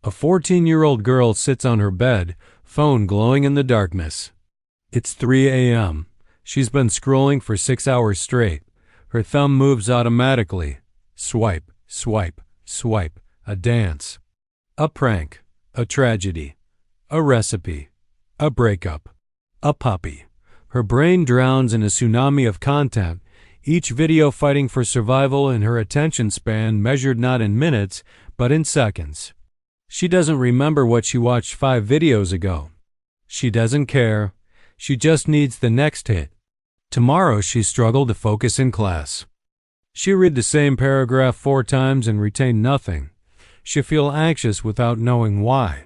A 14-year-old girl sits on her bed, phone glowing in the darkness. It's 3 a.m. She's been scrolling for 6 hours straight. Her thumb moves automatically. Swipe, swipe, swipe. A dance. A prank. A tragedy. A recipe. A breakup. A puppy. Her brain drowns in a tsunami of content, each video fighting for survival in her attention span measured not in minutes, but in seconds. She doesn't remember what she watched 5 videos ago. She doesn't care. She just needs the next hit. Tomorrow she struggled to focus in class. She read the same paragraph 4 times and retain nothing. She'll feel anxious without knowing why.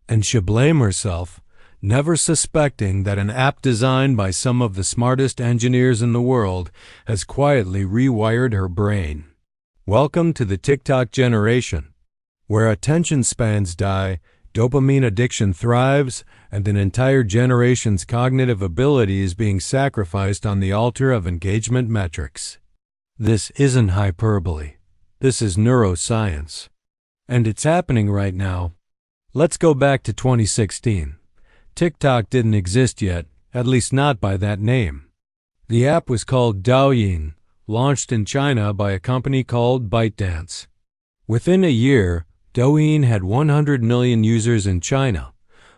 And she'll blame herself, never suspecting that an app designed by some of the smartest engineers in the world has quietly rewired her brain. Welcome to the TikTok generation, where attention spans die, dopamine addiction thrives, and an entire generation's cognitive ability is being sacrificed on the altar of engagement metrics. This isn't hyperbole. This is neuroscience. And it's happening right now. Let's go back to 2016. TikTok didn't exist yet, at least not by that name. The app was called Douyin, launched in China by a company called ByteDance. Within a year, Douyin had 100 million users in China,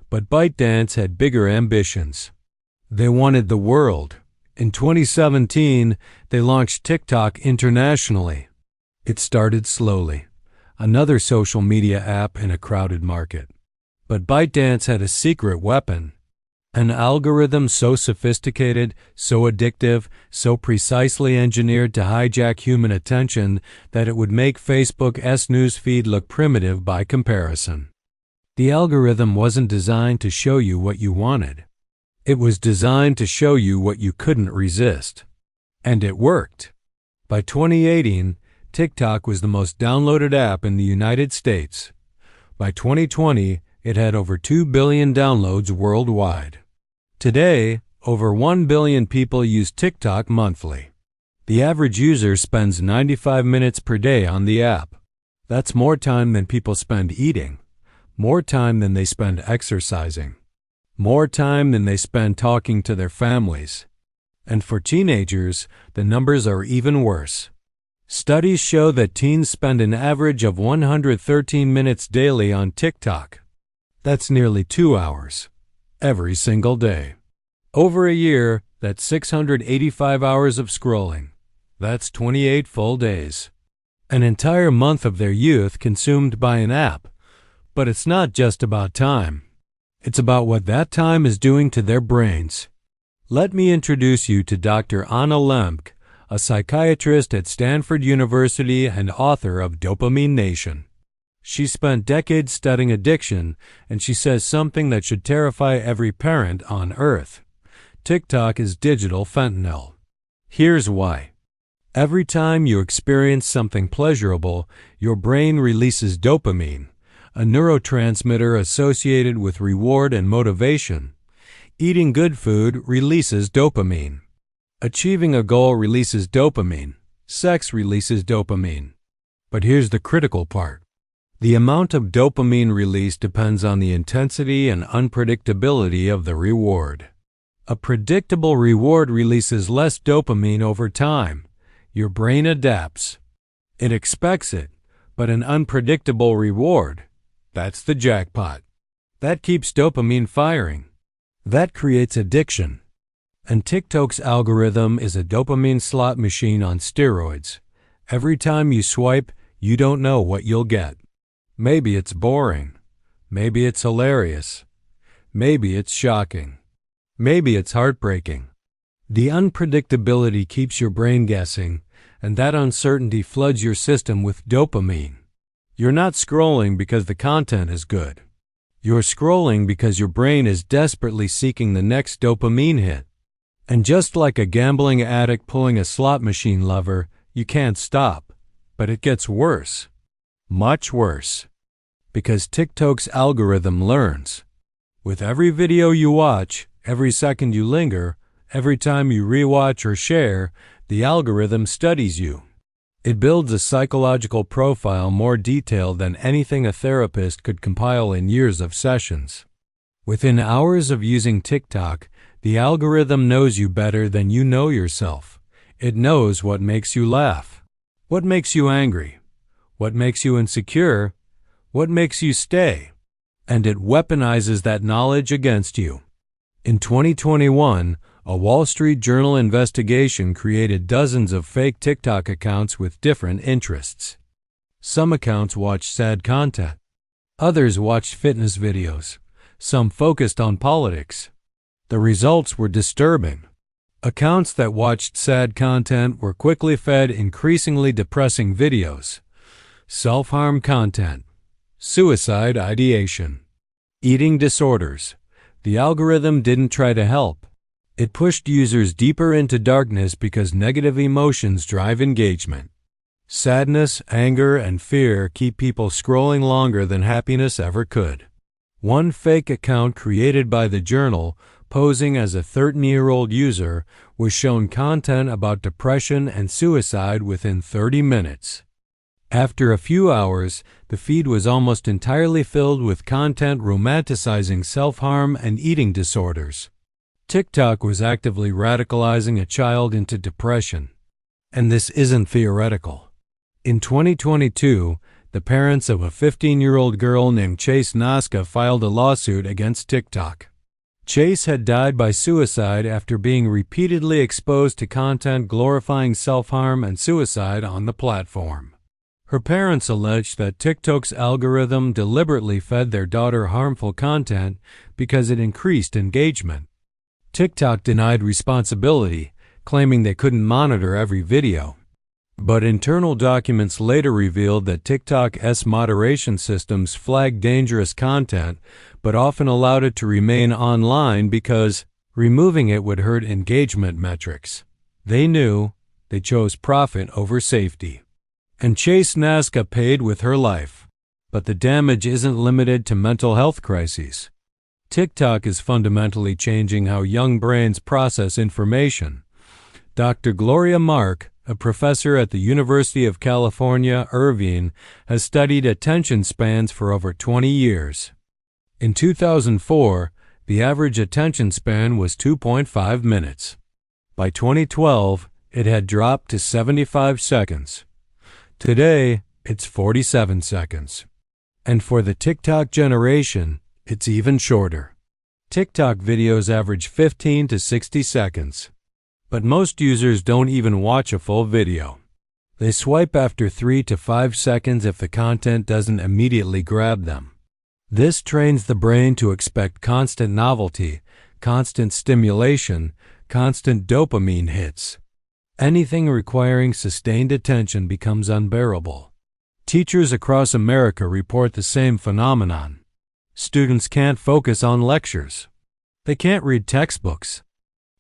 but ByteDance had bigger ambitions. They wanted the world. In 2017, they launched TikTok internationally. It started slowly, another social media app in a crowded market. But ByteDance had a secret weapon, an algorithm so sophisticated, so addictive, so precisely engineered to hijack human attention that it would make Facebook's newsfeed look primitive by comparison. The algorithm wasn't designed to show you what you wanted. It was designed to show you what you couldn't resist. And it worked. By 2018, TikTok was the most downloaded app in the United States. By 2020, it had over 2 billion downloads worldwide. Today, over 1 billion people use TikTok monthly. The average user spends 95 minutes per day on the app. That's more time than people spend eating, more time than they spend exercising, more time than they spend talking to their families. And for teenagers, the numbers are even worse. Studies show that teens spend an average of 113 minutes daily on TikTok. That's nearly 2 hours, every single day. Over a year, that's 685 hours of scrolling. That's 28 full days. An entire month of their youth consumed by an app. But it's not just about time. It's about what that time is doing to their brains. Let me introduce you to Dr. Anna Lembke, a psychiatrist at Stanford University and author of Dopamine Nation. She spent decades studying addiction, and she says something that should terrify every parent on earth. TikTok is digital fentanyl. Here's why. Every time you experience something pleasurable, your brain releases dopamine, a neurotransmitter associated with reward and motivation. Eating good food releases dopamine. Achieving a goal releases dopamine. Sex releases dopamine. But here's the critical part. The amount of dopamine release depends on the intensity and unpredictability of the reward. A predictable reward releases less dopamine over time. Your brain adapts. It expects it, but an unpredictable reward, that's the jackpot. That keeps dopamine firing. That creates addiction. And TikTok's algorithm is a dopamine slot machine on steroids. Every time you swipe, you don't know what you'll get. Maybe it's boring. Maybe it's hilarious. Maybe it's shocking. Maybe it's heartbreaking. The unpredictability keeps your brain guessing, and that uncertainty floods your system with dopamine. You're not scrolling because the content is good. You're scrolling because your brain is desperately seeking the next dopamine hit. And just like a gambling addict pulling a slot machine lever, you can't stop. But it gets worse. Much worse. Because TikTok's algorithm learns. With every video you watch, every second you linger, every time you rewatch or share, the algorithm studies you. It builds a psychological profile more detailed than anything a therapist could compile in years of sessions. Within hours of using TikTok, the algorithm knows you better than you know yourself. It knows what makes you laugh, what makes you angry, what makes you insecure, what makes you stay, and it weaponizes that knowledge against you. In 2021, a Wall Street Journal investigation created dozens of fake TikTok accounts with different interests. Some accounts watched sad content. Others watched fitness videos. Some focused on politics. The results were disturbing. Accounts that watched sad content were quickly fed increasingly depressing videos, self-harm content, suicide ideation, eating disorders. The algorithm didn't try to help. It pushed users deeper into darkness because negative emotions drive engagement. Sadness, anger, and fear keep people scrolling longer than happiness ever could. One fake account created by the Journal, posing as a 13-year-old user, was shown content about depression and suicide within 30 minutes. After a few hours, the feed was almost entirely filled with content romanticizing self-harm and eating disorders. TikTok was actively radicalizing a child into depression. And this isn't theoretical. In 2022, the parents of a 15-year-old girl named Chase Nazca filed a lawsuit against TikTok. Chase had died by suicide after being repeatedly exposed to content glorifying self-harm and suicide on the platform. Her parents alleged that TikTok's algorithm deliberately fed their daughter harmful content because it increased engagement. TikTok denied responsibility, claiming they couldn't monitor every video. But internal documents later revealed that TikTok's moderation systems flagged dangerous content, but often allowed it to remain online because removing it would hurt engagement metrics. They knew. They chose profit over safety. And Chase Nazca paid with her life. But the damage isn't limited to mental health crises. TikTok is fundamentally changing how young brains process information. Dr. Gloria Mark, a professor at the University of California, Irvine, has studied attention spans for over 20 years. In 2004, the average attention span was 2.5 minutes. By 2012, it had dropped to 75 seconds. Today, it's 47 seconds. And for the TikTok generation, it's even shorter. TikTok videos average 15 to 60 seconds. But most users don't even watch a full video. They swipe after 3 to 5 seconds if the content doesn't immediately grab them. This trains the brain to expect constant novelty, constant stimulation, constant dopamine hits. Anything requiring sustained attention becomes unbearable. Teachers across America report the same phenomenon. Students can't focus on lectures. They can't read textbooks.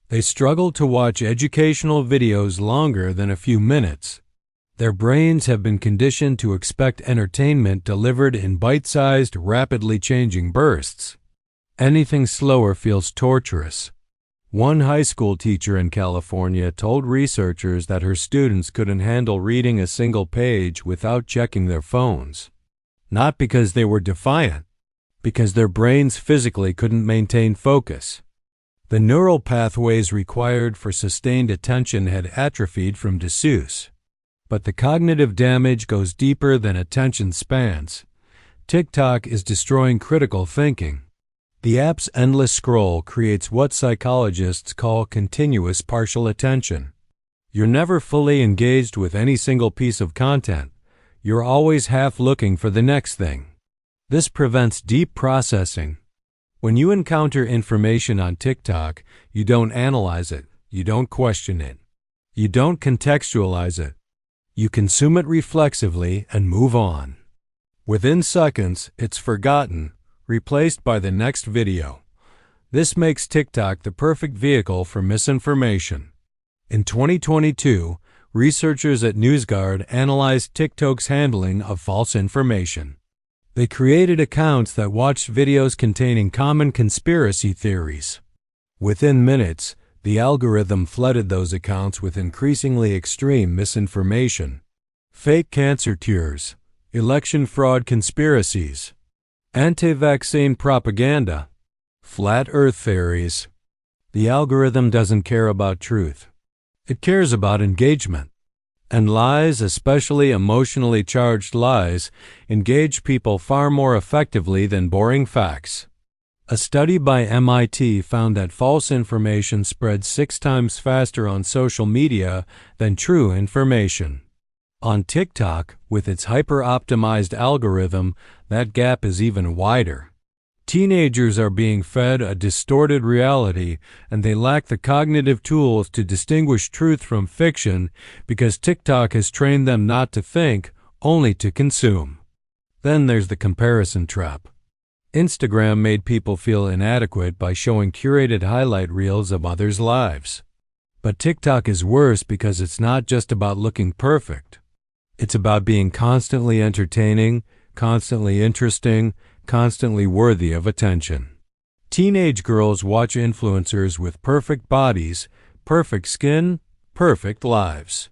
They struggle to watch educational videos longer than a few minutes. Their brains have been conditioned to expect entertainment delivered in bite-sized, rapidly changing bursts. Anything slower feels torturous. One high school teacher in California told researchers that her students couldn't handle reading a single page without checking their phones. Not because they were defiant, because their brains physically couldn't maintain focus. The neural pathways required for sustained attention had atrophied from disuse. But the cognitive damage goes deeper than attention spans. TikTok is destroying critical thinking. The app's endless scroll creates what psychologists call continuous partial attention. You're never fully engaged with any single piece of content. You're always half looking for the next thing. This prevents deep processing. When you encounter information on TikTok, you don't analyze it, you don't question it, you don't contextualize it. You consume it reflexively and move on. Within seconds, it's forgotten, replaced by the next video. This makes TikTok the perfect vehicle for misinformation. In 2022, researchers at NewsGuard analyzed TikTok's handling of false information. They created accounts that watched videos containing common conspiracy theories. Within minutes, the algorithm flooded those accounts with increasingly extreme misinformation. fake cancer cures, election fraud conspiracies, anti-vaccine propaganda, flat earth theories. The algorithm doesn't care about truth. It cares about engagement. And lies, especially emotionally charged lies, engage people far more effectively than boring facts. A study by MIT found that false information spreads 6 times faster on social media than true information. On TikTok, with its hyper-optimized algorithm, that gap is even wider. Teenagers are being fed a distorted reality, and they lack the cognitive tools to distinguish truth from fiction because TikTok has trained them not to think, only to consume. Then there's the comparison trap. Instagram made people feel inadequate by showing curated highlight reels of others' lives. But TikTok is worse because it's not just about looking perfect. It's about being constantly entertaining, constantly interesting, constantly worthy of attention. Teenage girls watch influencers with perfect bodies, perfect skin, perfect lives.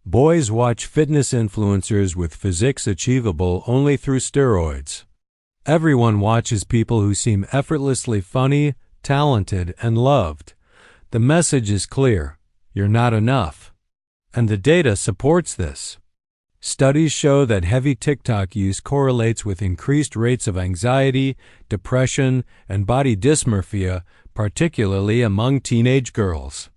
Boys watch fitness influencers with physiques achievable only through steroids. Everyone watches people who seem effortlessly funny, talented, and loved. The message is clear: you're not enough. And the data supports this. Studies show that heavy TikTok use correlates with increased rates of anxiety, depression, and body dysmorphia, particularly among teenage girls.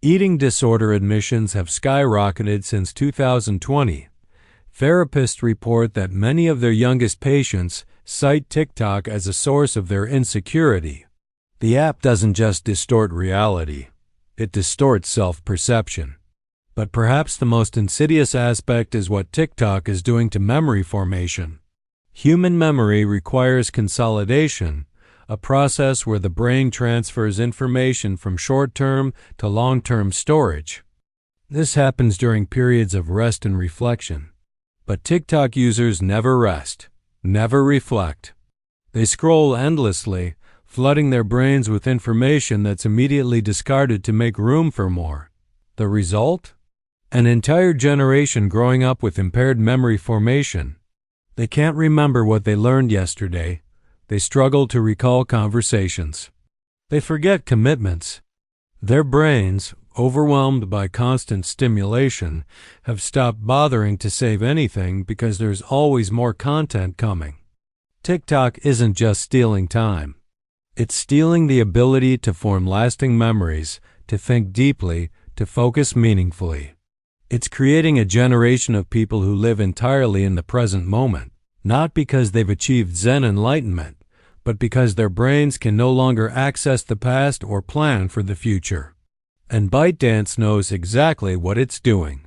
Eating disorder admissions have skyrocketed since 2020. Therapists report that many of their youngest patients cite TikTok as a source of their insecurity. The app doesn't just distort reality, it distorts self-perception. But perhaps the most insidious aspect is what TikTok is doing to memory formation. Human memory requires consolidation, a process where the brain transfers information from short-term to long-term storage. This happens during periods of rest and reflection. But TikTok users never rest, never reflect. They scroll endlessly, flooding their brains with information that's immediately discarded to make room for more. The result? An entire generation growing up with impaired memory formation. They can't remember what they learned yesterday. They struggle to recall conversations. They forget commitments. Their brains, overwhelmed by constant stimulation, have stopped bothering to save anything because there's always more content coming. TikTok isn't just stealing time. It's stealing the ability to form lasting memories, to think deeply, to focus meaningfully. It's creating a generation of people who live entirely in the present moment, not because they've achieved Zen enlightenment, but because their brains can no longer access the past or plan for the future. And ByteDance knows exactly what it's doing.